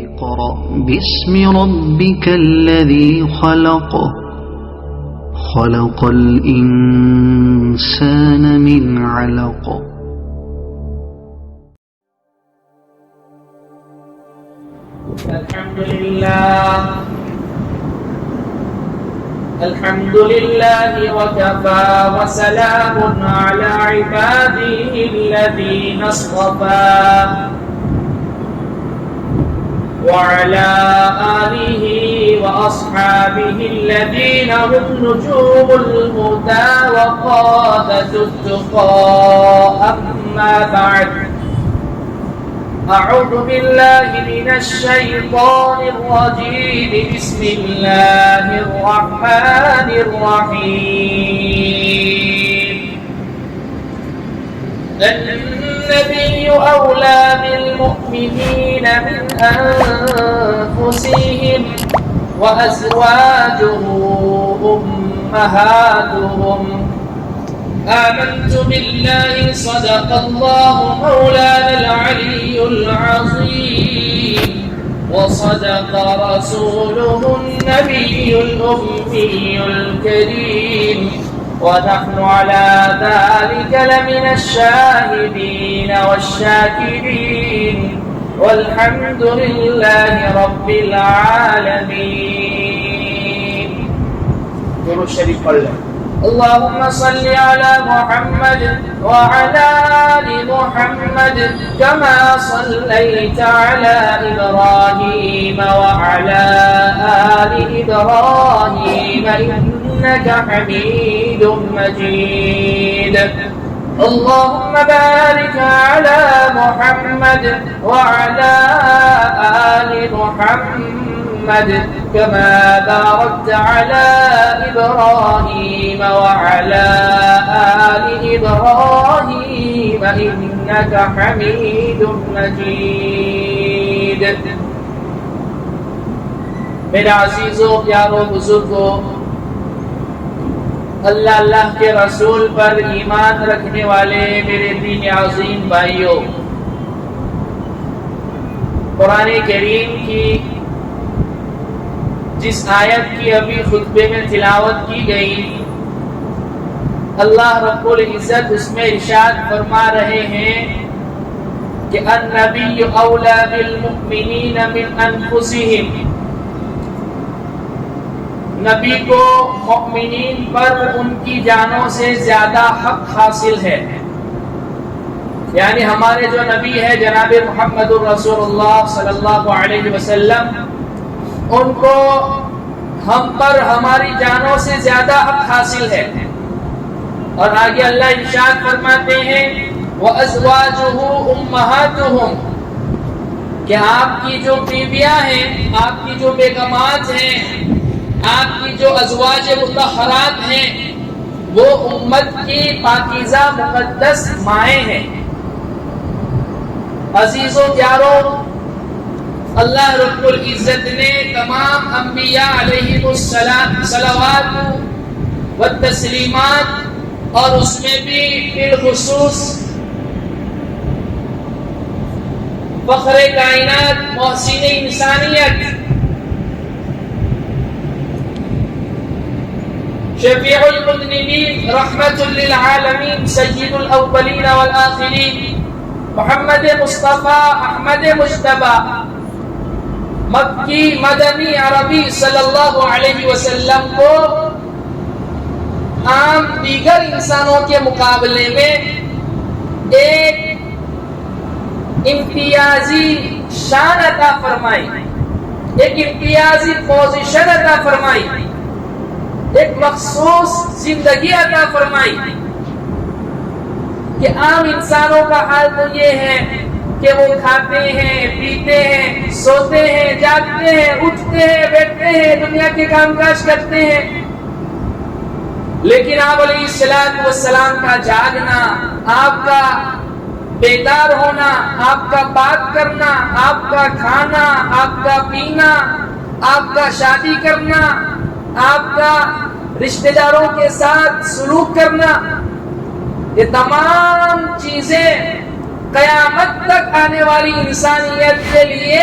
اقرأ باسم ربك الذي خلق خلق الإنسان من علق الحمد لله وكفى وسلام على عباده الذين اصطفى وعلى آله وأصحابه الذين هم نجوم الهدى وقادة التقى. أما بعد، أعوذ بالله من الشيطان الرجيم. بسم الله الرحمن الرحيم. النبي أولى بالمؤمنين من أنفسهم وأزواجه أمهاتهم. آمنت بالله صدق الله مولانا العلي العظيم وصدق رسوله النبي الأمي الكريم ونحن على ذلك لمن الشاهدين والشاكرين والحمد لله رب العالمين. درود شریف پڑھ لیں. اللهم صل على محمد وعلى آل محمد كما صليت على إبراهيم وعلى آل إبراهيم إنك حميد مجيد. اللهم بارك على محمد وعلى آل محمد كما باركت على إبراهيم وعلى آل إبراهيم إنك حميد مجيد. میرے عزیزوں، پیاروں، بزرگوں، اللہ کے رسول پر ایمان رکھنے والے میرے دین عظیم بھائیوں، قرآن کریم کی جس آیت کی ابھی خطبے میں تلاوت کی گئی، اللہ رب العزت اس میں ارشاد فرما رہے ہیں کہ النبی اولی بالمؤمنین من انفسہم. نبی کو مؤمنین پر ان کی جانوں سے زیادہ حق حاصل ہے. یعنی ہمارے جو نبی ہے جناب محمد الرسول اللہ صلی اللہ علیہ وسلم، ان کو ہم پر ہماری جانوں سے زیادہ حق حاصل ہے. اور آگے اللہ ارشاد فرماتے ہیں وَأَزْوَاجُهُ أُمَّهَاتُهُمْ، کہ آپ کی جو بیویاں ہیں، آپ کی جو بیگمات ہیں، آپ کی جو ازواج مطہرات ہیں، وہ امت کی پاکیزہ مقدس مائیں ہیں. عزیزوں، پیاروں، اللہ رب العزت نے تمام انبیاء علیہم السلام صلوات و تسلیمات، اور اس میں بھی بالخصوص فخر کائنات محسن انسانیت شفیع المذنبین رحمت للعالمین سید الاولین والآخرین محمد مصطفیٰ احمد مجتبی مکی مدنی عربی صلی اللہ علیہ وسلم کو عام دیگر انسانوں کے مقابلے میں ایک امتیازی شان عطا فرمائی، ایک امتیازی پوزیشن عطا فرمائی، ایک مخصوص زندگی عطا فرمائی کہ عام انسانوں کا حال تو یہ ہے کہ وہ کھاتے ہیں، پیتے ہیں، سوتے ہیں، جاگتے ہیں، اٹھتے ہیں، بیٹھتے ہیں، دنیا کے کام کاج کرتے ہیں. لیکن آپ علیہ السلام کا جاگنا، آپ کا بیدار ہونا، آپ کا بات کرنا، آپ کا کھانا، آپ کا پینا، آپ کا شادی کرنا، آپ کا رشتہ داروں کے ساتھ سلوک کرنا، یہ تمام چیزیں قیامت تک آنے والی انسانیت کے لیے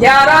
11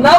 9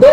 2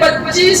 25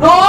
2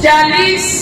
40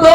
2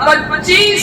25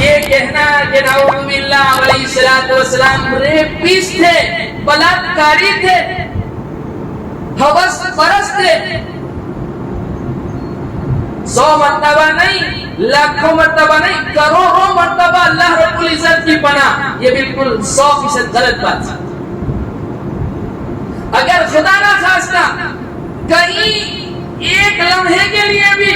یہ کہنا کہ نعوذ باللہ علیہ الصلوۃ والسلام ریپسٹ تھے، بلاکاری تھے، ہوس پرست تھے، 100 مرتبہ نہیں، لاکھوں مرتبہ نہیں، کروڑوں مرتبہ اللہ رب العزت کی پناہ، یہ بالکل 100% غلط بات ہے۔ اگر خدا نہ خواستہ کہیں ایک لمحے کے لیے بھی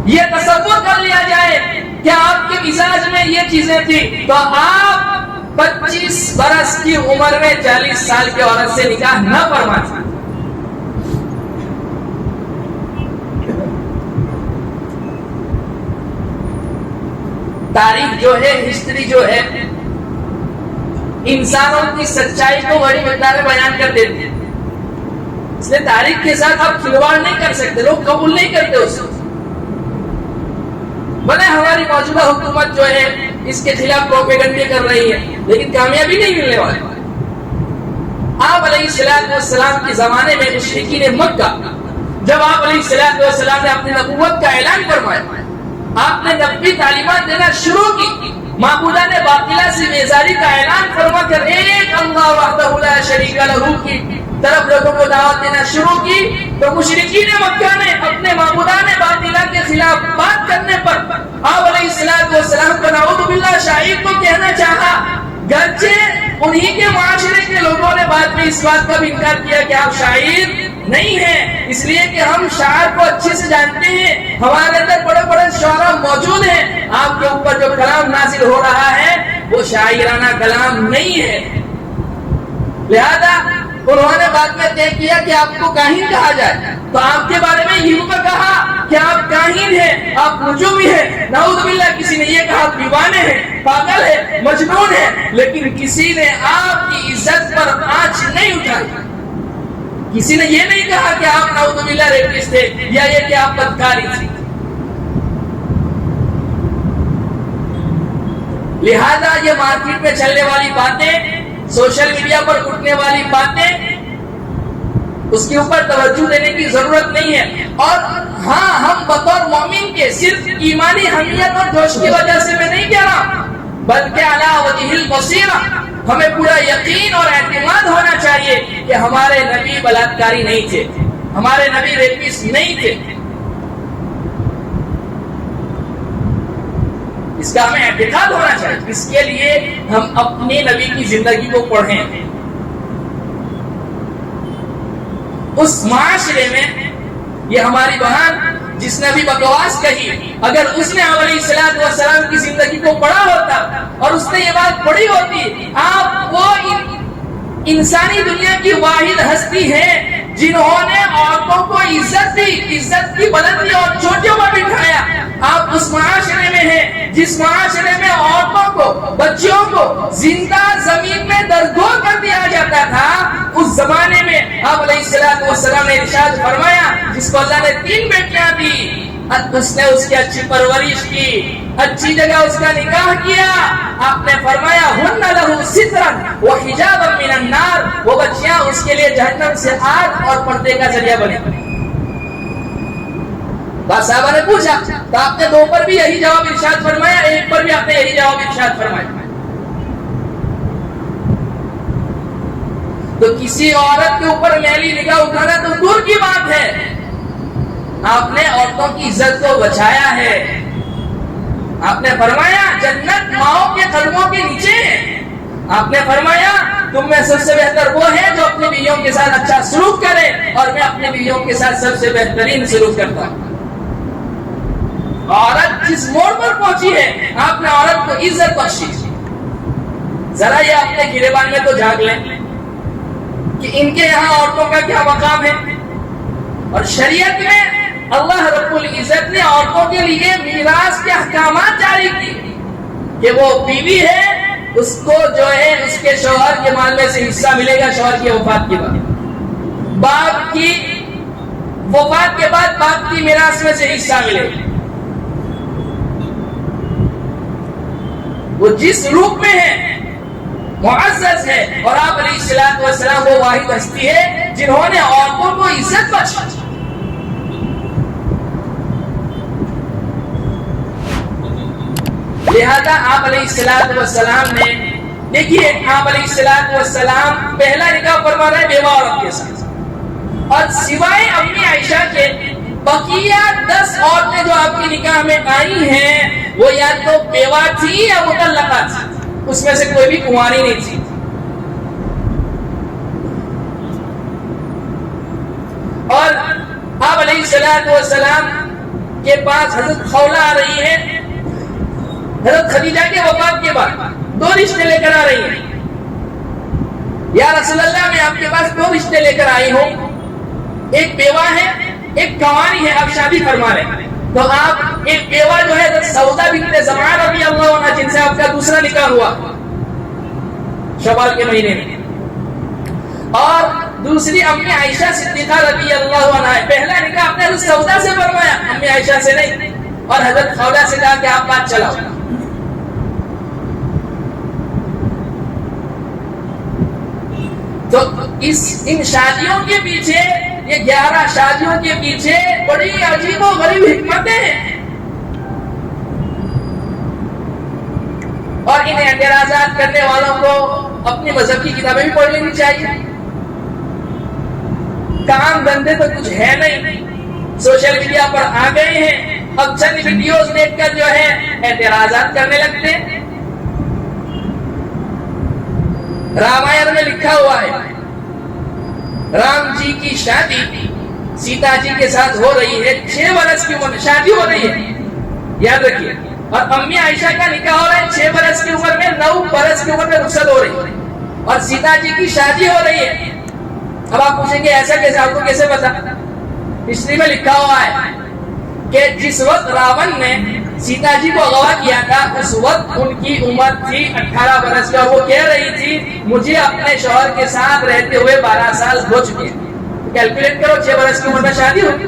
یہ تصور کر لیا جائے کہ آپ کے مزاج میں یہ چیزیں تھی، تو آپ 25 برس کی عمر میں 40 سال کی عورت سے نکاح نہ فرمائیں۔ تاریخ جو ہے، ہسٹری جو ہے، انسانوں کی سچائی کو بڑی مقدار میں بیان کر دیتی ہے، اس لیے تاریخ کے ساتھ آپ کھلواڑ نہیں کر سکتے، لوگ قبول نہیں کرتے اس کو۔ بھلے ہماری موجودہ حکومت جو ہے اس کے خلاف پروپیگنڈے کر رہی ہے، لیکن کامیابی نہیں ملنے والی۔ آپ علیہ الصلوۃ والسلام کے زمانے میں مشرکین مکہ، جب آپ علیہ الصلوۃ والسلام نے اپنی نبوت کا اعلان فرمایا، آپ نے نبوی تعلیمات دینا شروع کی، معبودان باطلہ سے بیزاری کا اعلان فرما کر ایک اللہ وحدہ لا شریک لہ کی طرف لوگوں کو دعوت دینا شروع کی، تو مشرکین مکہ نے اپنے معبودان باطلہ کے خلاف بات کرنے پر آپ علیہ الصلوۃ والسلام کو نعوذ باللہ شاعر کو کہنا چاہا، گرچہ انہی کے معاشرے کے لوگوں نے بعد میں اس بات کا بھی انکار کیا کہ آپ شاعر نہیں ہیں، اس لیے کہ ہم شاعر کو اچھے سے جانتے ہیں، ہمارے اندر بڑے بڑے شعراء موجود ہیں، آپ کے اوپر جو کلام نازل ہو رہا ہے وہ شاعرانہ کلام نہیں ہے۔ لہذا انہوں نے بعد میں طے کیا کہ آپ کو کاہن کہا جائے، تو آپ کے بارے میں یوں کا کہا کہ آپ کاہن ہیں، آپ نجومی ہیں۔ نعوذ باللہ کسی نے یہ کہا آپ دیوانے ہیں، پاگل ہیں، مجنون ہیں، لیکن کسی نے آپ کی عزت پر آنچ نہیں اٹھائی، کسی نے یہ نہیں کہا کہ آپ نعوذ باللہ ریپسٹ تھے یا یہ کہ آپ بدکاری تھے۔ لہذا یہ مارکیٹ میں چلنے والی باتیں، سوشل میڈیا پر اٹھنے والی باتیں، اس کے اوپر توجہ دینے کی ضرورت نہیں ہے۔ اور ہاں، ہم بطور مومن کے صرف ایمانی حمیت اور جوش کی وجہ سے میں نہیں کہہ رہا، بلکہ علی وجہ البصیرہ ہمیں پورا یقین اور اعتماد ہونا چاہیے کہ ہمارے نبی بلاکاری نہیں تھے، ہمارے نبی ریپسٹ نہیں تھے۔ اس کا ہمیں اعتقاد ہونا چاہیے، اس کے لیے ہم اپنے نبی کی زندگی کو پڑھیں۔ اس معاشرے میں یہ ہماری بہن جس نے بھی بکواس کہی، اگر اس نے علیہ الصلوۃ والسلام کی زندگی کو پڑھا ہوتا اور اس نے یہ بات پڑھی ہوتی، آپ وہ انسانی دنیا کی واحد ہستی ہیں جنہوں نے عورتوں کو عزت دی، عزت کی بلندی اور چوٹیوں پر بٹھایا۔ آپ اس معاشرے میں ہیں جس معاشرے میں عورتوں کو، بچیوں کو زندہ زمین میں درگور کر دیا جاتا تھا، اس زمانے میں آپ علیہ الصلوۃ والسلام نے ارشاد فرمایا، جس کو اللہ نے 3 بیٹیاں دی، اس نے اس کی اچھی پرورش کی، اچھی جگہ اس کا نکاح کیا، آپ نے فرمایا ہن لہ سترا وحجابا من النار، وہ بچیاں اس کے لیے جہنم سے آگ اور پردے کا ذریعہ بنی۔ صحابہ نے پوچھا تو آپ نے 2 پر بھی یہی جواب ارشاد فرمایا، 1 پر بھی آپ نے یہی جواب ارشاد فرمایا۔ تو کسی عورت کے اوپر میلی نگاہ اٹھانا تو دور کی بات ہے، آپ نے عورتوں کی عزت کو بچایا ہے۔ آپ نے فرمایا جنت ماؤں کے قدموں کے نیچے ہے۔ آپ نے فرمایا تم میں سب سے بہتر وہ ہے جو اپنی بیویوں کے ساتھ اچھا سلوک کرے، اور میں اپنی بیویوں کے ساتھ سب سے بہترین سلوک کرتا ہوں۔ عورت جس موڑ پر پہنچی ہے، آپ نے عورت کو عزت بخشی۔ ذرا یہ اپنے گریبان میں تو جھانک لیں کہ ان کے یہاں عورتوں کا کیا مقام ہے۔ اور شریعت میں اللہ رب العزت نے عورتوں کے لیے میراث کے احکامات جاری کیے کہ وہ بیوی ہے، اس کو جو ہے اس کے شوہر کے مال میں سے حصہ ملے گا شوہر کی وفات کے بعد، باپ کی وفات کے بعد باپ کی میراث میں سے حصہ ملے گا۔ وہ جس روپ میں ہے معزز ہے، اور آپ علیہ الصلوۃ والسلام وہ واحد ہستی ہے جنہوں نے عورتوں کو عزت بخشی۔ لہذا آپ علیہ السلام نے دیکھیے آپ علیہ السلام پہلا نکاح فرما رہے بیوہ عورت کے ساتھ، اور سوائے امی عائشہ کے بقیہ 10 عورتیں جو آپ کی نکاح میں آئی ہیں وہ یا تو بیوہ تھی یا مطلقہ تھی، اس میں سے کوئی بھی کنواری نہیں تھی۔ اور آپ علیہ السلام کے پاس حضرت خولہ آ رہی ہے، حضرت خدیجہ کے وفات کے بعد 2 رشتے لے کر آ رہی ہیں، یا رسول اللہ میں آپ کے پاس 2 رشتے لے کر آئی ہوں، ایک بیوہ ہے ایک کنواری ہے، آپ شادی فرما رہے ہیں۔ تو آپ ایک بیوہ جو ہے حضرت سودا بنت زمعہ رضی اللہ عنہ جن سے آپ کا دوسرا نکاح ہوا شوال کے مہینے میں، اور دوسری امی عائشہ صدیقہ رضی اللہ عنہ، پہلا نکاح آپ نے حضرت سودا سے فرمایا، امی عائشہ سے نہیں، اور حضرت خولہ سے کہا کہ آپ بات چلاؤ۔ تو ان شادیوں کے پیچھے، یہ 11 شادیوں کے پیچھے بڑی عجیب و غریب حکمتیں ہیں، اور ان اعتراضات کرنے والوں کو اپنی مذہب کی کتابیں بھی پڑھ لینی چاہیے۔ کام دھندے تو کچھ ہے نہیں، سوشل میڈیا پر آ گئے ہیں، اب چند ویڈیوز دیکھ کر جو ہے اعتراضات کرنے لگتے ہیں۔ رامائن میں لکھا ہوا ہے رام جی کی شادی سیتا جی کے ساتھ ہو رہی ہے، 6 برس کی عمر میں شادی ہو رہی ہے، یاد رکھیے، اور امی عائشہ کا نکاح ہو رہا ہے 6 برس کی عمر میں، 9 برس کی عمر میں رخصت ہو رہی ہے، اور سیتا جی کی شادی ہو رہی ہے۔ اب آپ پوچھیں گے ایسا کیسے، آپ کو کیسے پتا؟ ہسٹری میں لکھا ہوا ہے کہ جس وقت راون نے سیتا جی کو اغوا کیا تھا اس وقت ان کی عمر تھی 18 برس کی، اور وہ کہہ رہی تھی مجھے اپنے شوہر کے ساتھ رہتے ہوئے 12 سال ہو چکے ہیں۔ کیلکولیٹ کرو 6 برس کی عمر میں شادی ہوگی۔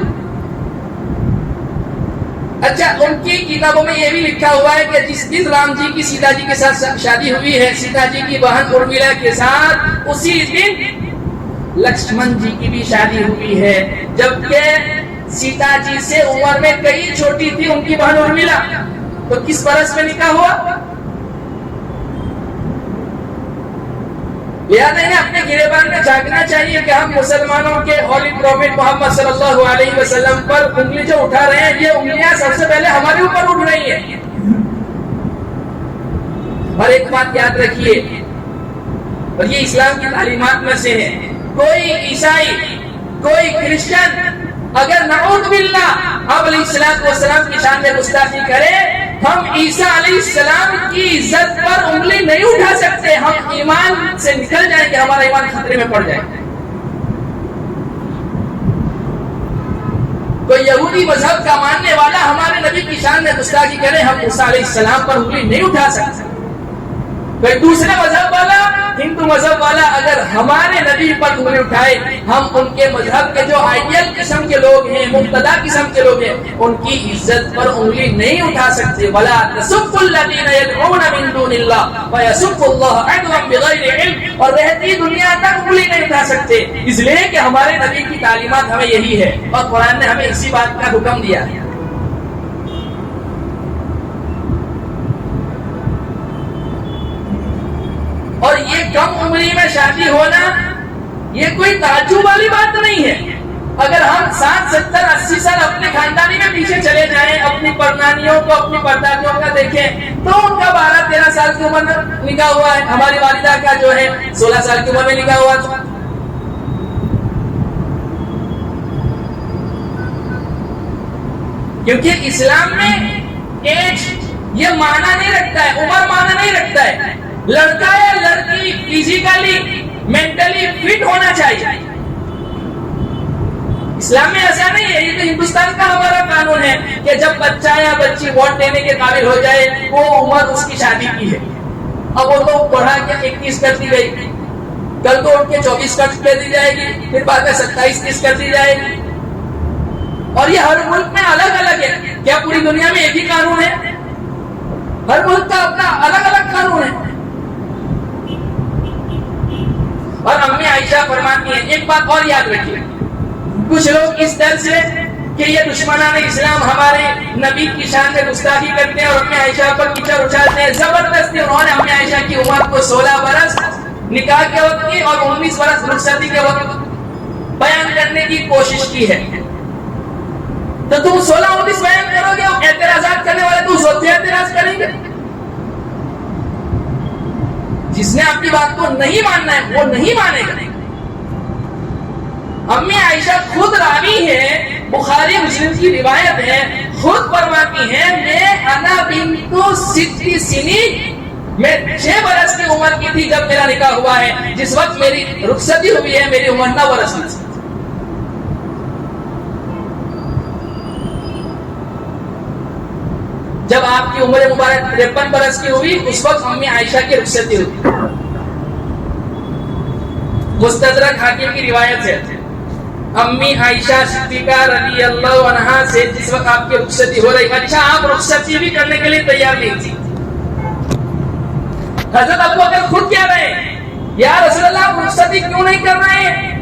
اچھا، ان کی کتابوں میں یہ بھی لکھا ہوا ہے کہ جس دن رام جی کی سیتا جی کے ساتھ شادی ہوئی ہے سیتا جی کی بہن ارمیلا کے ساتھ، اسی دن لکشمن جی کی بھی شادی ہوئی ہے، جبکہ سیتا جی سے عمر میں کئی چھوٹی تھی ان کی بہن ارمیلا۔ تو کس برس میں نکاح ہوا؟ لہٰذا انہیں اپنے گریبان میں جھانکنا چاہیے کہ ہم مسلمانوں کے ہولی پروفٹ محمد صلی اللہ علیہ وسلم پر انگلی جو اٹھا رہے ہیں، یہ انگلیاں سب سے پہلے ہمارے اوپر اٹھ رہی ہیں۔ اور ایک بات یاد رکھیے، اور یہ اسلام کی تعلیمات میں سے ہے، کوئی عیسائی کوئی کرسچن اگر نعوذ باللہ آپ علیہ السلام کی شان میں گستاخی کرے، ہم عیسیٰ علیہ السلام کی عزت پر انگلی نہیں اٹھا سکتے، ہم ایمان سے نکل جائیں کہ ہمارا ایمان خطرے میں پڑ جائے۔ کوئی یہودی مذہب کا ماننے والا ہمارے نبی کی شان میں گستاخی کرے، ہم عیسیٰ علیہ السلام پر انگلی نہیں اٹھا سکتے۔ کوئی دوسرے مذہب والا، ہندو مذہب والا اگر ہمارے نبی پر انگلی اٹھائے، ہم ان کے مذہب کے جو آئیڈیل قسم کے لوگ ہیں، مبتدع قسم کے لوگ ہیں، ان کی عزت پر انگلی نہیں اٹھا سکتے۔ وَلَا تَسُبُّوا الَّذِينَ يَدْعُونَ مِن دُونِ اللَّهِ وَيَسُبُّوا اللَّهَ عَدْوًا بِغَيْرِ علم، اور رہتی دنیا تک انگلی نہیں اٹھا سکتے، اس لیے کہ ہمارے نبی کی تعلیمات ہمیں یہی ہے، اور قرآن نے ہمیں اسی بات کا حکم دیا ہے۔ اور یہ کم عمری میں شادی ہونا یہ کوئی تعجب والی بات نہیں ہے۔ اگر ہم 60 70 80 سال اپنے خاندانی میں پیچھے چلے جائیں، اپنی پرنانیوں کو اپنی پردادیوں کا دیکھیں تو ان کا 12 13 سال کی عمر میں نکاح ہوا ہے، ہماری والدہ کا جو ہے 16 سال کی عمر میں نکاح ہوا تھا۔ کیونکہ اسلام میں ایج یہ معنی نہیں رکھتا ہے، عمر معنی نہیں رکھتا ہے، لڑکا یا لڑکی فزیکلی مینٹلی فٹ ہونا چاہیے۔ اسلام میں ایسا نہیں ہے، یہ تو ہندوستان کا ہمارا قانون ہے کہ جب بچہ یا بچی ووٹ دینے کے قابل ہو جائے وہ عمر اس کی شادی کی ہے۔ اب وہ تو بڑھا کے 21 کر دی گئی، کل کو ان کے 24 کر دی جائے گی، پھر بعد میں 27 30 کر دی جائے گی، اور یہ ہر ملک میں الگ الگ ہے۔ کیا پوری دنیا میں ایک ہی قانون ہے؟ ہر ملک کا اپنا الگ الگ قانون ہے۔ اور امی عائشہ فرماتی ہیں، ایک بات اور یاد رکھیے، کچھ لوگ اس ڈر سے کہ یہ دشمنان اسلام ہمارے نبی کی شان میں گستاخی کرتے ہیں اور امی عائشہ پر کیچڑ اچھالتے ہیں. زبردستی انہوں نے امی عائشہ کی عمر کو 16 برس نکاح کے وقت کی اور 19 برس رخصتی کے وقت بیان کرنے کی کوشش کی ہے. تو تم 16-19 بیان کرو گے اور اعتراضات کرنے والے تو سوچتے اعتراض کریں گے. جس نے آپ کی بات کو نہیں ماننا ہے وہ نہیں مانے گا. امی عائشہ خود راوی ہے, بخاری مسلم کی روایت ہے, خود فرماتی ہیں میں انا بنت 6 سنین, میں 6 برس کی عمر کی تھی جب میرا نکاح ہوا ہے. جس وقت میری رخصتی ہوئی ہے میری عمر 9 برس کی تھی. جب آپ کی عمر مبارک 53 برس کی ہوئی اس وقت امی عائشہ کی رخصتی ہوئی. مستدرک حاکم کی روایت ہے امی عائشہ صدیقہ رضی اللہ عنہا سے جس وقت آپ کی رخصتی ہو رہی, اچھا آپ رخصتی بھی کرنے کے لیے تیار نہیں تھی. حضرت ابوبکر خود کہہ رہے ہیں یا رسول اللہ آپ رخصتی کیوں نہیں کر رہے ہیں؟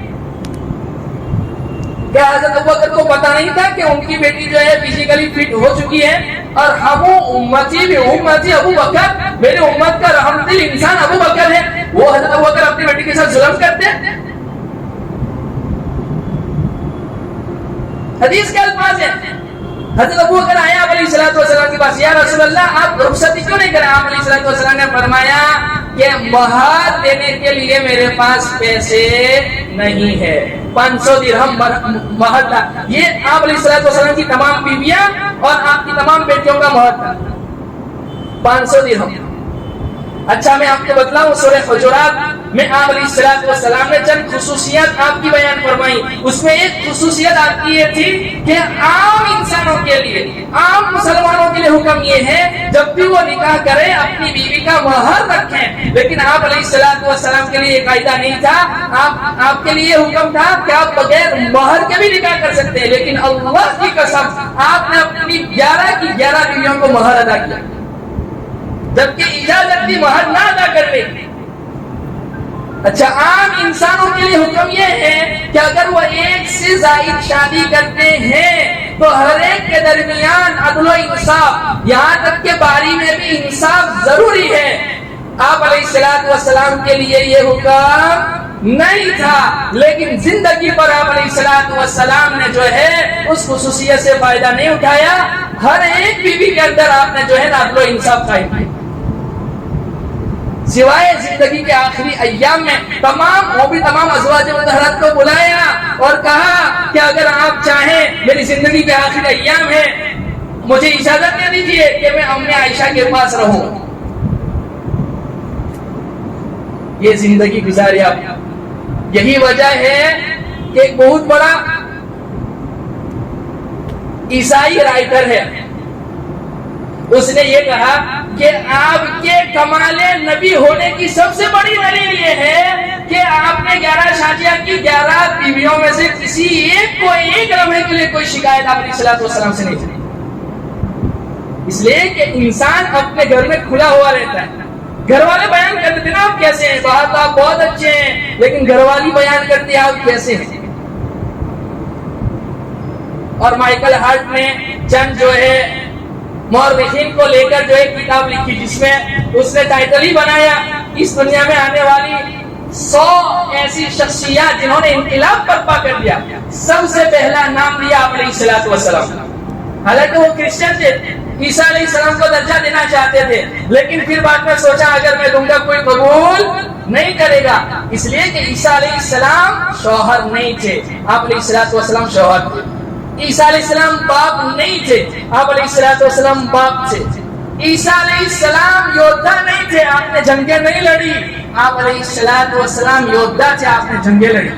کیا حضرت ابوبکر کو پتا نہیں تھا کہ ان کی بیٹی جو ہے فزیکلی فٹ ہو چکی ہے اور ہم امتی بھی امتی ابو بکر, میرے امت کا رحمت دل انسان ابو بکر ہے, وہ حضرت ابوبکر اپنی بیٹی کے ساتھ ظلم کرتے ہیں؟ حدیث کے الفاظ ہیں. حضرت ابوبکر آئے آپ علیہ الصلوۃ والسلام کے پاس, یا رسول اللہ آپ رخصتی کیوں نہیں کریں؟ آپ علیہ الصلوۃ والسلام نے فرمایا کہ مہر دینے کے لیے میرے پاس پیسے نہیں ہے, 500 درہم مہر تھا. یہ آپ علیہ الصلوۃ والسلام کی تمام بیویاں اور آپ کی تمام بیٹیوں کا مہر تھا 500 درہم. اچھا میں آپ کو بتلاؤں سورہ حجرات میں آپ علیہ الصلوۃ والسلام نے چند خصوصیات آپ کی بیان فرمائی. اس میں ایک خصوصیت آپ کی یہ تھی کہ عام انسانوں کے لیے, عام مسلمانوں کے لیے حکم یہ ہے جب بھی وہ نکاح کرے اپنی بیوی کا مہر رکھیں. لیکن آپ علیہ الصلوۃ والسلام کے لیے یہ قاعدہ نہیں تھا. آپ کے لیے حکم تھا کہ آپ بغیر مہر کے بھی نکاح کر سکتے ہیں, لیکن اللہ کی قسم آپ نے اپنی 11 کی 11 بیویوں کو مہر ادا کیا, جبکہ اجازت دی مہر نہ ادا کر لے. اچھا عام انسانوں کے لیے حکم یہ ہے کہ اگر وہ 1 سے زائد شادی کرتے ہیں تو ہر ایک کے درمیان عدل و انصاف, یہاں تک کہ باری میں بھی انصاف ضروری ہے. آپ علیہ الصلوۃ والسلام کے لیے یہ حکم نہیں تھا, لیکن زندگی پر آپ علیہ الصلوۃ والسلام نے جو ہے اس خصوصیت سے فائدہ نہیں اٹھایا. ہر ایک بیوی کے اندر آپ نے جو ہے عدل و انصاف قائم کیا, سوائے زندگی کے آخری ایام میں تمام ازواج مطہرات کو بلایا اور کہا کہ اگر آپ چاہیں میری زندگی کے آخری ایام ہے مجھے اجازت دے دیجیے کہ میں امی عائشہ کے پاس رہوں. یہ زندگی گزاری آپ. یہی وجہ ہے کہ ایک بہت بڑا عیسائی رائٹر ہے, اس نے یہ کہا کہ آپ کے کمال نبی ہونے کی سب سے بڑی دلیل یہ ہے کہ آپ نے 11 شادیاں کی, 11 بیویوں میں سے کسی ایک کو ایک لمحے کے لیے کوئی شکایت آپ علیہ الصلوۃ والسلام سے نہیں کی. اس لیے کہ انسان اپنے گھر میں کھلا ہوا رہتا ہے. گھر والے بیان کرتے تھے نا آپ کیسے ہیں, باہر تو آپ بہت اچھے ہیں, لیکن گھر والی بیان کرتے ہیں آپ کیسے ہیں. اور مائیکل ہارٹ نے چند جو ہے مورخین کو لے کر جو ایک کتاب لکھی جس میں اس نے ٹائٹل ہی بنایا اس دنیا میں آنے والی 100 ایسی شخصیات جنہوں نے انقلاب برپا کر دیا. سب سے پہلا نام لیا آپ علیہ الصلوۃ والسلام. حالانکہ وہ کرسچن تھے, عیسیٰ علیہ السلام کو درجہ دینا چاہتے تھے, لیکن پھر بعد میں سوچا اگر میں دوں گا کوئی قبول نہیں کرے گا, اس لیے کہ عیسیٰ علیہ السلام شوہر نہیں تھے, آپ علیہ الصلوۃ والسلام شوہر تھے. عیسیٰ علیہ السلام باپ نہیں تھے, آپ علیہ الصلوۃ والسلام باپ تھے. عیسیٰ علیہ السلام یودھا نہیں تھے, آپ نے جنگیں نہیں لڑی, آپ علیہ الصلوۃ والسلام یودھا تھے, آپ نے جنگیں لڑی.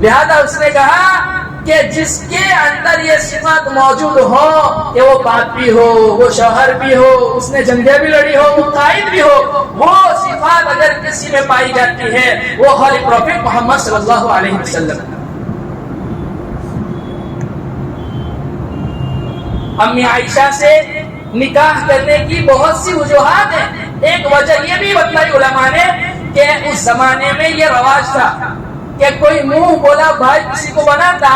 لہذا اس نے کہا کہ جس کے اندر یہ صفات موجود ہو کہ وہ باپ بھی ہو, وہ شوہر بھی ہو, اس نے جنگیں بھی لڑی ہو, وہ قائد بھی ہو, وہ صفات اگر کسی میں پائی جاتی ہے وہ ہولی پروفیٹ محمد صلی اللہ علیہ وسلم. امی عائشہ سے نکاح کرنے کی بہت سی وجوہات ہیں. ایک وجہ یہ بھی بتلائی علماء نے کہ اس زمانے میں یہ رواج تھا کہ کوئی منہ بولا بھائی کسی کو بناتا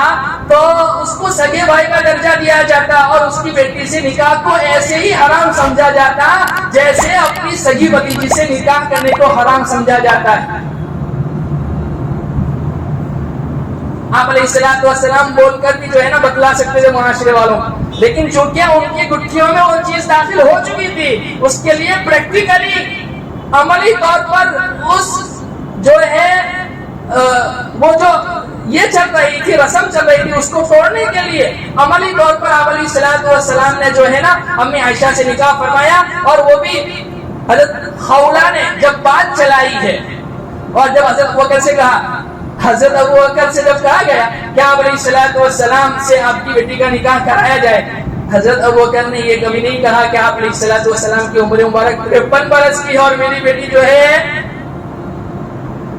تو اس کو سگے بھائی کا درجہ دیا جاتا اور اس کی بیٹی سے نکاح کو ایسے ہی حرام سمجھا جاتا جیسے اپنی سگی بھتیجی سے نکاح کرنے کو حرام سمجھا جاتا ہے. آپ علیہ الصلوۃ والسلام بول کر بھی جو ہے نا بتلا سکتے تھے معاشرے والوں کو، لیکن چونکہ ان کی گٹھیوں میں وہ چیز داخل ہو چکی تھی، اس کے لیے پریکٹیکلی عملی طور پر اس جو ہے وہ جو یہ چل رہی تھی، رسم چل رہی تھی، اس کو توڑنے کے لیے عملی طور پر آپ علیہ الصلوۃ والسلام نے جو ہے نا امی عائشہ سے نکاح فرمایا. اور وہ بھی حضرت خولہ نے جب بات چلائی ہے اور جب حضرت ابوبکر سے کہا، حضرت ابوبکر سے جب کہا گیا کہ آپ علیہ الصلوۃ والسلام سے آپ کی بیٹی کا نکاح کرایا جائے، حضرت ابوبکر نے یہ کبھی نہیں کہا کہ آپ علیہ الصلوۃ والسلام کی عمر مبارک 53 برس کی ہے اور میری بیٹی جو ہے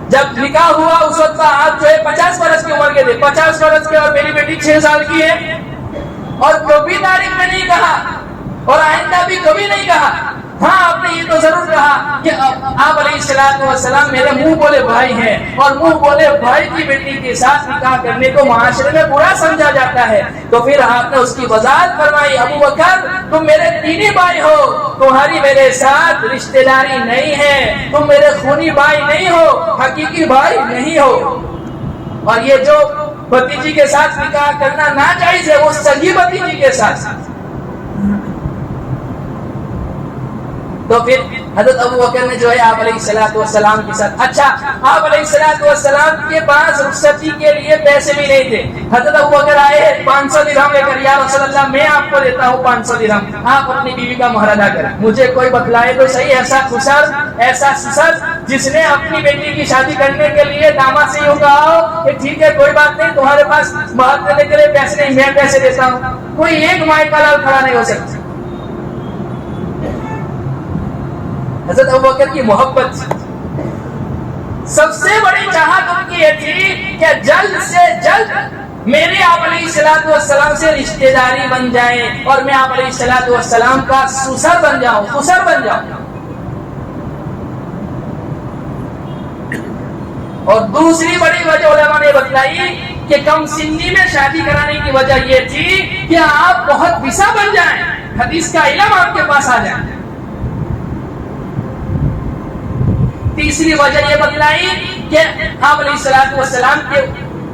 جب نکاح ہوا اس وقت آپ جو ہے 50 برس کی عمر کے تھے، 50 برس کے، اور میری بیٹی 6 سال کی ہے. اور کبھی تاریخ میں نہیں کہا اور آئندہ بھی کبھی نہیں کہا. ہاں آپ نے یہ تو ضرور کہا کہ آپ علیہ الصلوۃ والسلام میرے منہ بولے بھائی ہیں اور منہ بولے بھائی کی بیٹی کے ساتھ نکاح کرنے کو معاشرے میں برا سمجھا جاتا ہے. تو پھر آپ نے اس کی وضاحت فرمائی، ابوبکر تم میرے دینی بھائی ہو، تمہاری میرے ساتھ رشتہ داری نہیں ہے، تم میرے خونی بھائی نہیں ہو، حقیقی بھائی نہیں ہو. اور یہ جو بھتیجی کے ساتھ نکاح کرنا ناجائز ہے وہ سگی بھتیجی کے ساتھ. تو پھر حضرت ابوبکر نے جو ہے آپ علیہ الصلوۃ والسلام کے ساتھ، اچھا آپ علیہ الصلوۃ والسلام کے پاس رخصتی کے لیے پیسے بھی نہیں تھے. حضرت ابوبکر آئے 500 درہم لے کر، یا رسول اللہ میں آپ کو دیتا ہوں 500 درہم، آپ اپنی بیوی کا مہر ادا کریں. مجھے کوئی بتلائے تو صحیح ایسا خسر، ایسا سسر جس نے اپنی بیٹی کی شادی کرنے کے لیے داماد سے یوں کہا ہو کہ ٹھیک ہے کوئی بات نہیں، تمہارے پاس مہر دینے کے لیے پیسے نہیں، میں پیسے دیتا ہوں. کوئی ایک مائی کا لال کھڑا نہیں ہو سکتا. حضرت ابوبکر کی محبت سب سے بڑی چاہت ان کی یہ تھی کہ جلد سے جلد میرے آپ علیہ الصلوۃ والسلام سے رشتہ داری بن جائے اور میں آپ علیہ الصلوۃ والسلام کا سسر بن جاؤں، خسر بن جاؤں. اور دوسری بڑی وجہ علماء نے بتلائی کہ کم سنی میں شادی کرانے کی وجہ یہ تھی کہ آپ بہت وسا بن جائیں، حدیث کا علم آپ کے پاس آ جائے. تیسری وجہ یہ بتلائی کہ آپ علیہ الصلوۃ والسلام کے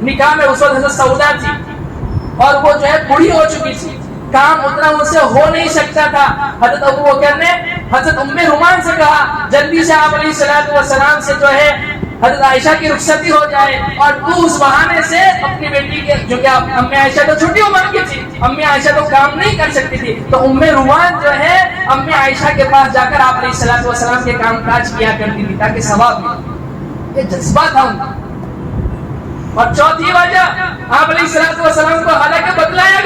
نکاح میں اس وقت حضرت سودا تھی اور وہ جو ہے بوڑھی ہو چکی تھی، کام اتنا ان سے ہو نہیں سکتا تھا. حضرت ابوبکر نے حضرت ام رومان سے کہا جلدی سے آپ علیہ الصلوۃ والسلام سے جو ہے حضرت عائشہ کی رخصتی ہو جائے اور تو اس بہانے سے اپنی بیٹی کے، جو کہ امی عائشہ تو چھوٹی عمر کی تھی، امی عائشہ تو کام نہیں کر سکتی تھی، تو ام رومان جو ہے امی عائشہ کے پاس جا کر آپ علیہ الصلوۃ والسلام کے کام کاج کیا کرتی تھی تاکہ ثواب ملے. یہ جذبہ تھا ان کا. اور چوتھی وجہ آپ علیہ الصلوۃ والسلام کو حالانکہ بتلایا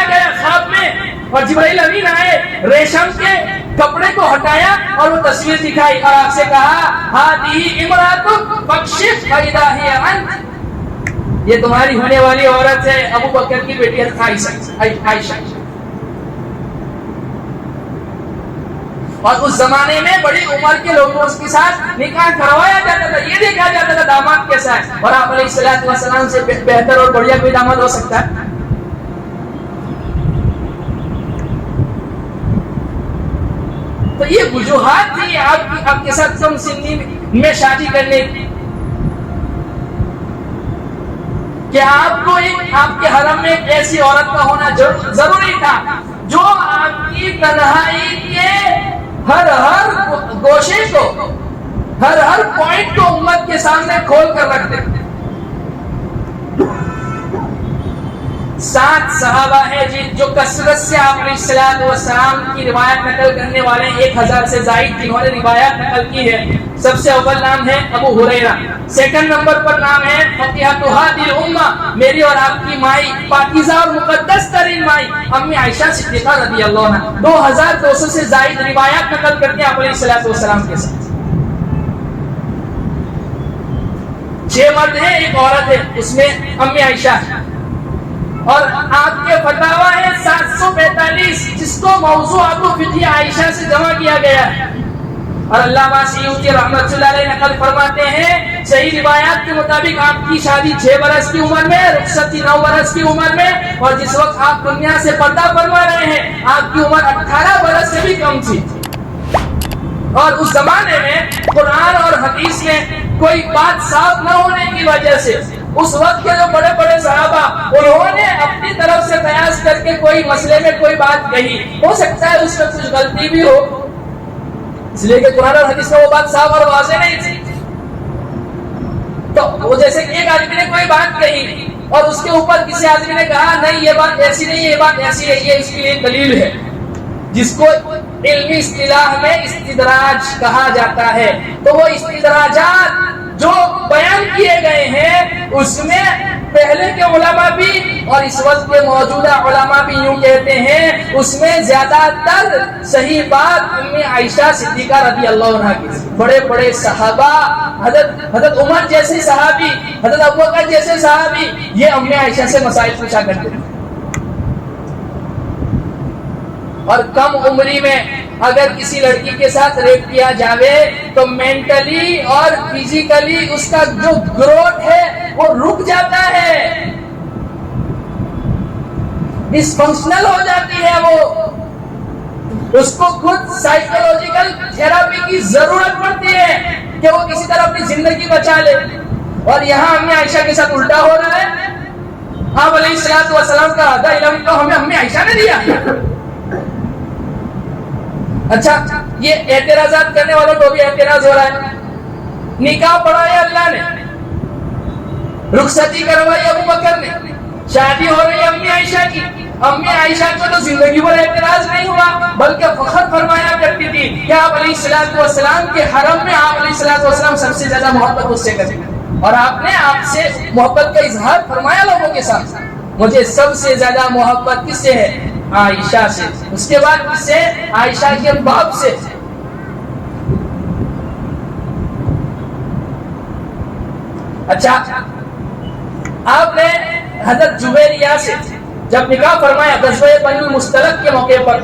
گیا خواب میں، اور جبرائیل امین آئے، ریشم کے کپڑے کو ہٹایا اور وہ تصویر دکھائی اور آپ سے کہا ہادی امراتک فکشف فاذا ہی انت، یہ تمہاری ہونے والی عورت ہے ابوبکر کی بیٹی عائشہ. اور اس زمانے میں بڑی عمر کے لوگوں کے ساتھ نکاح کروایا جاتا تھا، یہ دیکھا جاتا تھا داماد کیسا ہے. اور آپ علیہ الصلوۃ والسلام سے بہتر اور بڑھیا کوئی داماد ہو سکتا ہے؟ تو یہ وجوہات تھی آپ کے ساتھ کم سنی میں شادی کرنے کی کہ آپ کو آپ کے حرم میں ایک ایسی عورت کا ہونا ضروری تھا جو آپ کی تنہائی کے ہر گوشے کو، ہر پوائنٹ کو امت کے سامنے کھول کر رکھ دے. 7 صحابہ ہیں جو کثرت سے آپ علیہ الصلوۃ والسلام کی روایت نقل کرنے والے 1000 سے زائد جنہوں نے روایت نقل کی ہے. سب سے اول نام ہے ابو ہریرہ، سیکنڈ نمبر پر نام ہے فقیہۃ ہذہ الامہ، میری اور آپ کی مائی، پاکیزہ اور مقدس ترین مائی امی عائشہ صدیقہ رضی اللہ عنہا. 2200 سے زائد روایات نقل کرتے ہیں آپ علیہ الصلوۃ والسلام کے ساتھ. 6 مرد ہیں، ایک عورت ہے، اس میں امی عائشہ. اور آپ کے فتاوی ہے 745 جس کو موضوعات فقہ عائشہ سے جمع کیا گیا ہے. اور علامہ سیوطی رحمۃ اللہ علیہ نقل فرماتے ہیں صحیح روایات کے مطابق آپ کی شادی 6 برس کی عمر میں، رخصتی 9 برس کی عمر میں، اور جس وقت آپ دنیا سے پردہ فرما رہے ہیں آپ کی عمر 18 برس سے بھی کم تھی۔ اور اس زمانے میں قرآن اور حدیث میں کوئی بات صاف نہ ہونے کی وجہ سے اس وقت کے جو بڑے بڑے صحابہ انہوں نے اپنی طرف سے قیاس کر کے کوئی مسئلے میں کوئی بات کہی، ہو سکتا ہے اس میں کچھ غلطی بھی ہو، اس لیے کہ قرآن اور حدیث میں وہ بات صاف اور واضح نہیں تھی۔ تو وہ جیسے کہ ایک آدمی نے کوئی بات کہی اور اس کے اوپر کسی آدمی نے کہا نہیں یہ بات ایسی نہیں ہے، یہ بات ایسی ہے، یہ اس کے لیے دلیل ہے، جس کو علمی اصطلاح میں استدراج کہا جاتا ہے۔ تو وہ استدراجات جو بیان کیے گئے ہیں اس میں پہلے کے علماء بھی اور اس وقت کے موجودہ علماء بھی یوں کہتے ہیں اس میں زیادہ تر صحیح بات ام عائشہ صدیقہ رضی اللہ عنہا کی۔ بڑے بڑے صحابہ، حضرت عمر جیسے صحابی، حضرت ابوبکر جیسے صحابی، یہ ام عائشہ سے مسائل پوچھا کرتے تھے۔ اور کم عمری میں اگر کسی لڑکی کے ساتھ ریپ کیا جاوے تو مینٹلی اور فزیکلی اس کا جو گروتھ ہے وہ رک جاتا ہے، ڈس فنکشنل ہو جاتی ہے، وہ اس کو خود سائیکولوجیکل تھراپی کی ضرورت پڑتی ہے کہ وہ کسی طرح اپنی زندگی بچا لے۔ اور یہاں ام عائشہ کے ساتھ الٹا ہو رہا ہے۔ آپ علیہ الصلوۃ والسلام کا آدھا علم تو ہمیں ام عائشہ نے دیا۔ اچھا، یہ اعتراضات کرنے والوں کو بھی اعتراض ہو رہا ہے، نکاح پڑھایا اللہ نے، رخصتی کروائی ابو بکر نے، شادی ہو رہی ہے امی عائشہ کی۔ امی عائشہ کو تو زندگی بھر اعتراض نہیں ہوا بلکہ فخر فرمایا کرتی تھی کہ آپ علیہ الصلوۃ والسلام کے حرم میں آپ علیہ الصلوۃ والسلام سب سے زیادہ محبت اس سے کرتے ہیں، اور آپ نے آپ سے محبت کا اظہار فرمایا لوگوں کے ساتھ، مجھے سب سے زیادہ محبت کس سے ہے؟ عائشہ سے۔ اس کے بعد کس سے؟ عائشہ کے باپ سے۔ اچھا، آپ نے حضرت جویریہ سے جب نکاح فرمایا غزوہ بنی المصطلق کے موقع پر،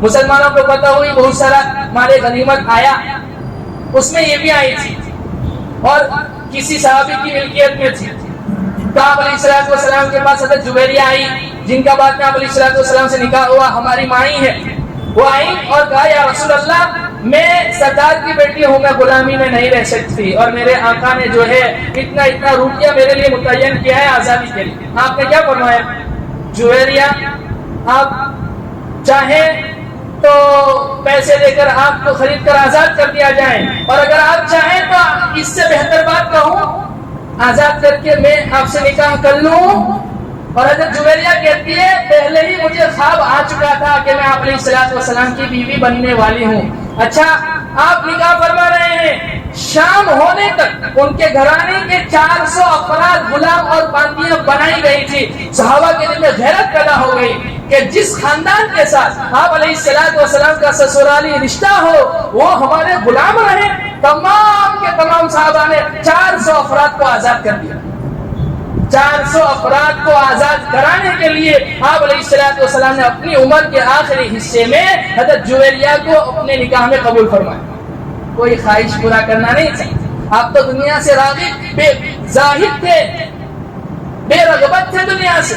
مسلمانوں کو پتہ ہوئی بہت سارا مال غنیمت آیا، اس میں یہ بھی آئی تھی اور کسی صحابی کی ملکیت میں تھی۔ تو آپ علیہ الصلوۃ والسلام کے پاس حضرت جویریہ آئی جن کا بعد میں آپ علیہ الصلوۃ والسلام سے نکاح ہوا، ہماری مائی ہے۔ وہ آئی اور کہا یا رسول اللہ میں سردار کی بیٹی ہوں، میں غلامی میں نہیں رہ سکتی، اور میرے آقا نے جو ہے اتنا اتنا روپیہ میرے لیے متعین کیا ہے آزادی کے لیے۔ آپ نے کیا فرمایا؟ جویریہ آپ چاہیں تو پیسے دے کر آپ کو خرید کر آزاد کر دیا جائے، اور اگر آپ چاہیں تو اس سے بہتر بات کہوں، آزاد کر کے میں آپ سے نکاح کر لوں۔ اور حضرت جویریہ کہتی ہے پہلے ہی مجھے خواب آ چکا تھا کہ میں آپ علیہ الصلوۃ والسلام کی بیوی بننے والی ہوں۔ اچھا، آپ نکاح فرما رہے ہیں، شام ہونے تک ان کے گھرانے کے 400 افراد غلام اور باندیاں بنائی گئی تھی۔ صحابہ کے دل میں غیرت پیدا ہو گئی کہ جس خاندان کے ساتھ آپ علیہ الصلوۃ والسلام کا سسرالی رشتہ ہو وہ ہمارے غلام رہے۔ تمام کے تمام صحابہ نے 400 افراد کو آزاد کر دیا۔ 400 افراد کو آزاد کرانے کے لیے آپ علیہ الصلوۃ والسلام نے اپنی عمر کے آخری حصے میں حضرت جویریہ کو اپنے نکاح میں قبول فرمایا۔ کوئی خواہش پورا کرنا نہیں تھا، آپ تو دنیا سے راغب بے زاہد تھے، بے رغبت تھے دنیا سے۔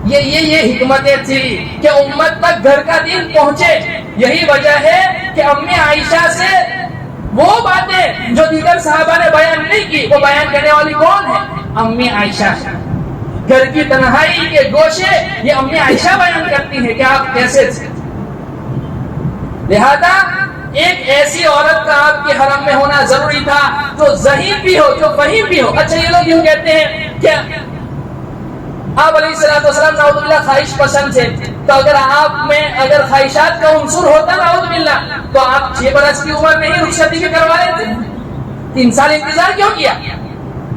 یہ حکمتیں تھی کہ امت تک گھر کا دین پہنچے۔ یہی وجہ ہے کہ امی عائشہ سے وہ باتیں جو دیگر صحابہ نے بیان نہیں کی، وہ بیان کرنے والی کون ہے؟ امی عائشہ۔ گھر کی تنہائی کے گوشے یہ امی عائشہ بیان کرتی ہے کہ آپ کیسے تھے۔ لہذا ایک ایسی عورت کا آپ کے حرم میں ہونا ضروری تھا جو ذہین بھی ہو، جو فہیم بھی ہو۔ اچھا، یہ لوگ یوں کہتے ہیں کہ آپ علیہ الصلوۃ والسلام نعوذ باللہ خواہش پسند تھے، تو اگر آپ میں اگر خواہشات کا عنصر ہوتا نعوذ باللہ تو آپ 6 برس کی عمر میں ہی رخصتی بھی کروا لیتے۔ 3 سال انتظار کیوں کیا؟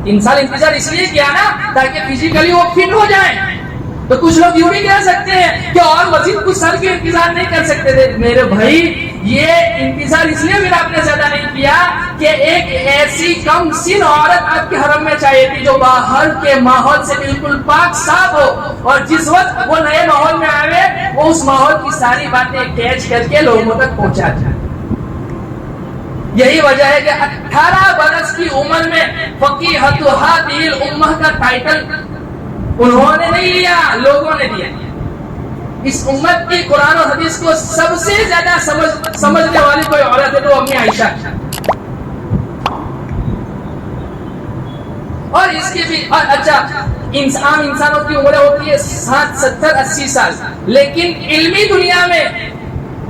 3 سال انتظار اس لیے کیا نا تاکہ فزیکلی وہ فٹ ہو جائیں۔ تو کچھ لوگ یوں بھی کہہ سکتے ہیں کہ اور مزید کچھ سال کی انتظار نہیں کر سکتے تھے۔ میرے بھائی، یہ انتظار اس لیے بھی آپ نے زیادہ نہیں کیا کہ ایک ایسی کم سن عورت آپ کے حرم میں چاہیے تھی جو باہر کے ماحول سے بالکل پاک صاف ہو، اور جس وقت وہ نئے ماحول میں آئے وہ اس ماحول کی ساری باتیں کیچ کر کے لوگوں تک پہنچا جائے۔ یہی وجہ ہے کہ 18 برس کی عمر میں فقیہۃ ھذہ الامہ کا ٹائٹل انہوں نے نہیں لیا، لوگوں نے دیا۔ اس امت کی قرآن اور حدیث کو سب سے زیادہ سمجھنے والی کوئی عورت ہے تو امی عائشہ۔ اور اس کے بھی اچھا عام انسانوں کی عمریں ہوتی ہے 60 70 80 سال، لیکن علمی دنیا میں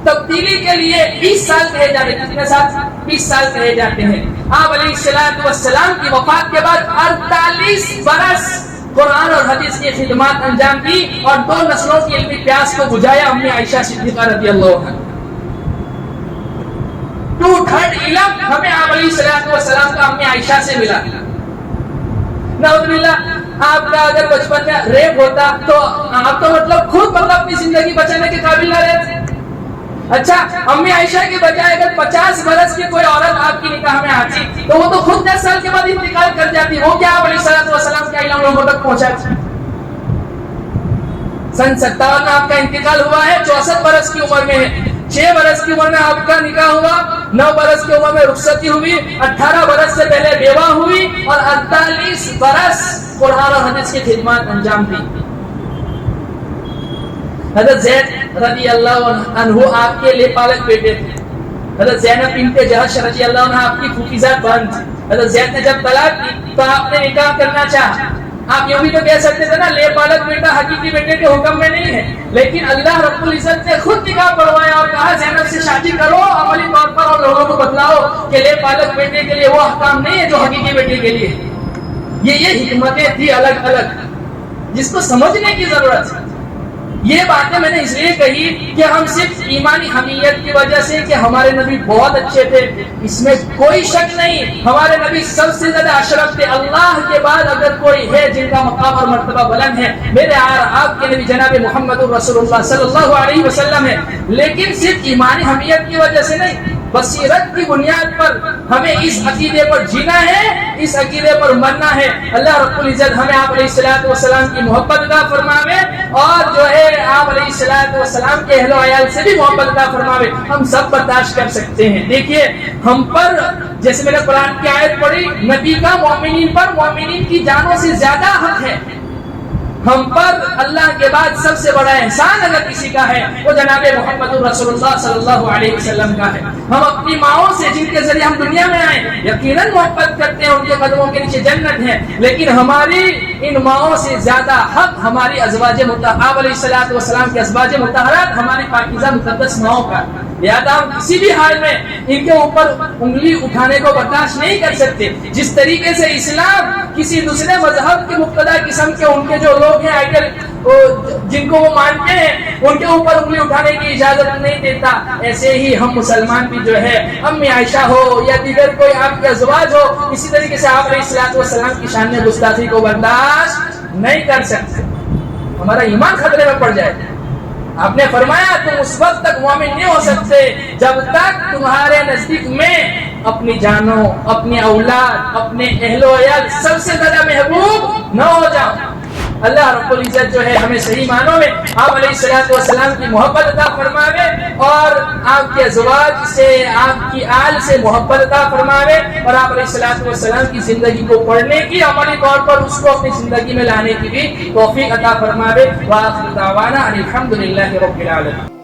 تبدیلی کے لیے 20 سال کہے جاتے ہیں۔ کتنے سال؟ 20 سال کہے جاتے ہیں۔ آپ علیہ السلام کی وفات کے بعد 48 برس قرآن اور حدیث کی خدمات انجام دی اور 2 نسلوں کی علمی پیاس کو بجھایا امی عائشہ صدیقہ رضی اللہ عنہا۔ 2/3 علم ہمیں آپ علیہ السلام کا امی عائشہ سے ملا۔ نعوذ باللہ، آپ کا اگر بچپن میں ریپ ہوتا تو آپ تو خود اپنی زندگی بچانے کے قابل نہ رہتے۔ اچھا امی عائشہ کے بجائے اگر 50 برس کی کوئی عورت آپ کی نکاح میں آتی تو وہ تو خود 10 سال کے بعد انتقال کر جاتی، وہ کیا آپ علیہ السلام کا علم لوگوں تک پہنچا؟ سن 57 میں آپ کا انتقال ہوا ہے، 64 برس کی عمر میں ہے۔ 6 برس کی عمر میں آپ کا نکاح ہوا، 9 برس کی عمر میں رخصتی ہوئی، 18 برس سے پہلے بیوہ ہوئی اور 48 برس قرآن اور حدیث کی خدمات انجام دی۔ حضرت زید رضی اللہ عنہ آپ کے لے پالک بیٹے تھے۔ حضرت زینب بنت جہش رضی اللہ عنہ آپ کی پھوپھیزاد بہن تھی۔ حضرت زید نے جب طلاق دی تو آپ نے نکاح کرنا چاہا۔ آپ یوں بھی تو کہہ سکتے تھے نا لے پالک بیٹا حقیقی بیٹے کے حکم میں نہیں ہے، لیکن اللہ رب العزت نے خود نکاح پڑھوایا اور کہا زینب سے شادی کرو عملی طور پر اور لوگوں کو بتلاؤ کہ لے پالک بیٹے کے لیے وہ احکام نہیں ہے جو حقیقی بیٹے کے لیے۔ یہ حکمتیں تھی الگ الگ جس کو سمجھنے کی ضرورت ہے۔ یہ باتیں میں نے اس لیے کہی کہ ہم صرف ایمانی حمیت کی وجہ سے کہ ہمارے نبی بہت اچھے تھے اس میں کوئی شک نہیں، ہمارے نبی سب سے زیادہ اشرف تھے۔ اللہ کے بعد اگر کوئی ہے جن کا مقام اور مرتبہ بلند ہے میرے آپ کے نبی جناب محمد رسول اللہ صلی اللہ علیہ وسلم ہے، لیکن صرف ایمانی حمیت کی وجہ سے نہیں، بصیرت کی بنیاد پر ہمیں اس عقیدے پر جینا ہے، اس عقیدے پر مرنا ہے۔ اللہ رب العزت ہمیں آپ علیہ السلام کی محبت عطا فرماوے اور جو ہے آپ علیہ السلام کے اہل و عیال سے بھی محبت عطا فرماوے۔ ہم سب برداشت کر سکتے ہیں۔ دیکھیے ہم پر جیسے میں نے قرآن کی آیت پڑھی، نبی کا مومنین پر مومنین کی جانوں سے زیادہ حق ہے۔ ہم پر اللہ کے بعد سب سے بڑا احسان اگر کسی کا ہے وہ جناب محمد رسول اللہ صلی اللہ علیہ وسلم کا ہے۔ ہم اپنی ماؤں سے جن کے ذریعے ہم دنیا میں آئے یقیناً محبت کرتے ہیں، ان کے قدموں کے نیچے جنت ہے، لیکن ہماری ان ماؤں سے زیادہ حق ہماری ازواج آپ علیہ السلام کے ازواج مطہرات ہماری پاکیزہ مقدس ماؤں کا۔ لہذا ہم کسی بھی حال میں ان کے اوپر انگلی اٹھانے کو برداشت نہیں کر سکتے۔ جس طریقے سے اسلام کسی دوسرے مذہب کے مقتدی قسم کے ان کے جو لوگ ہیں آئیڈل جن کو وہ مانتے ہیں ان کے اوپر انگلی اٹھانے کی اجازت نہیں دیتا، ایسے ہی ہم مسلمان بھی جو ہے امی عائشہ ہو یا دیگر کوئی آپ کے ازواج ہو اسی طریقے سے آپ علیہ السلام کی شان میں گستاخی کو برداشت نہیں کر سکتے، ہمارا ایمان خطرے میں پڑ جائے۔ آپ نے فرمایا تم اس وقت تک مومن نہیں ہو سکتے جب تک تمہارے نزدیک میں اپنی جانوں، اپنی اولاد، اپنے اہل و عیال سب سے زیادہ محبوب نہ ہو جاؤ۔ اللہ رب العزت جو ہے ہمیں صحیح معنوں میں آپ علیہ السلام کی محبت عطا فرماوے اور آپ کے ازواج سے، آپ کی آل سے محبت عطا فرماوے اور آپ علیہ السلام کی زندگی کو پڑھنے کی، عملی طور پر اس کو اپنی زندگی میں لانے کی بھی توفیق عطا فرماوے۔ وآخر دعوانا الحمدللہ رب العالمین۔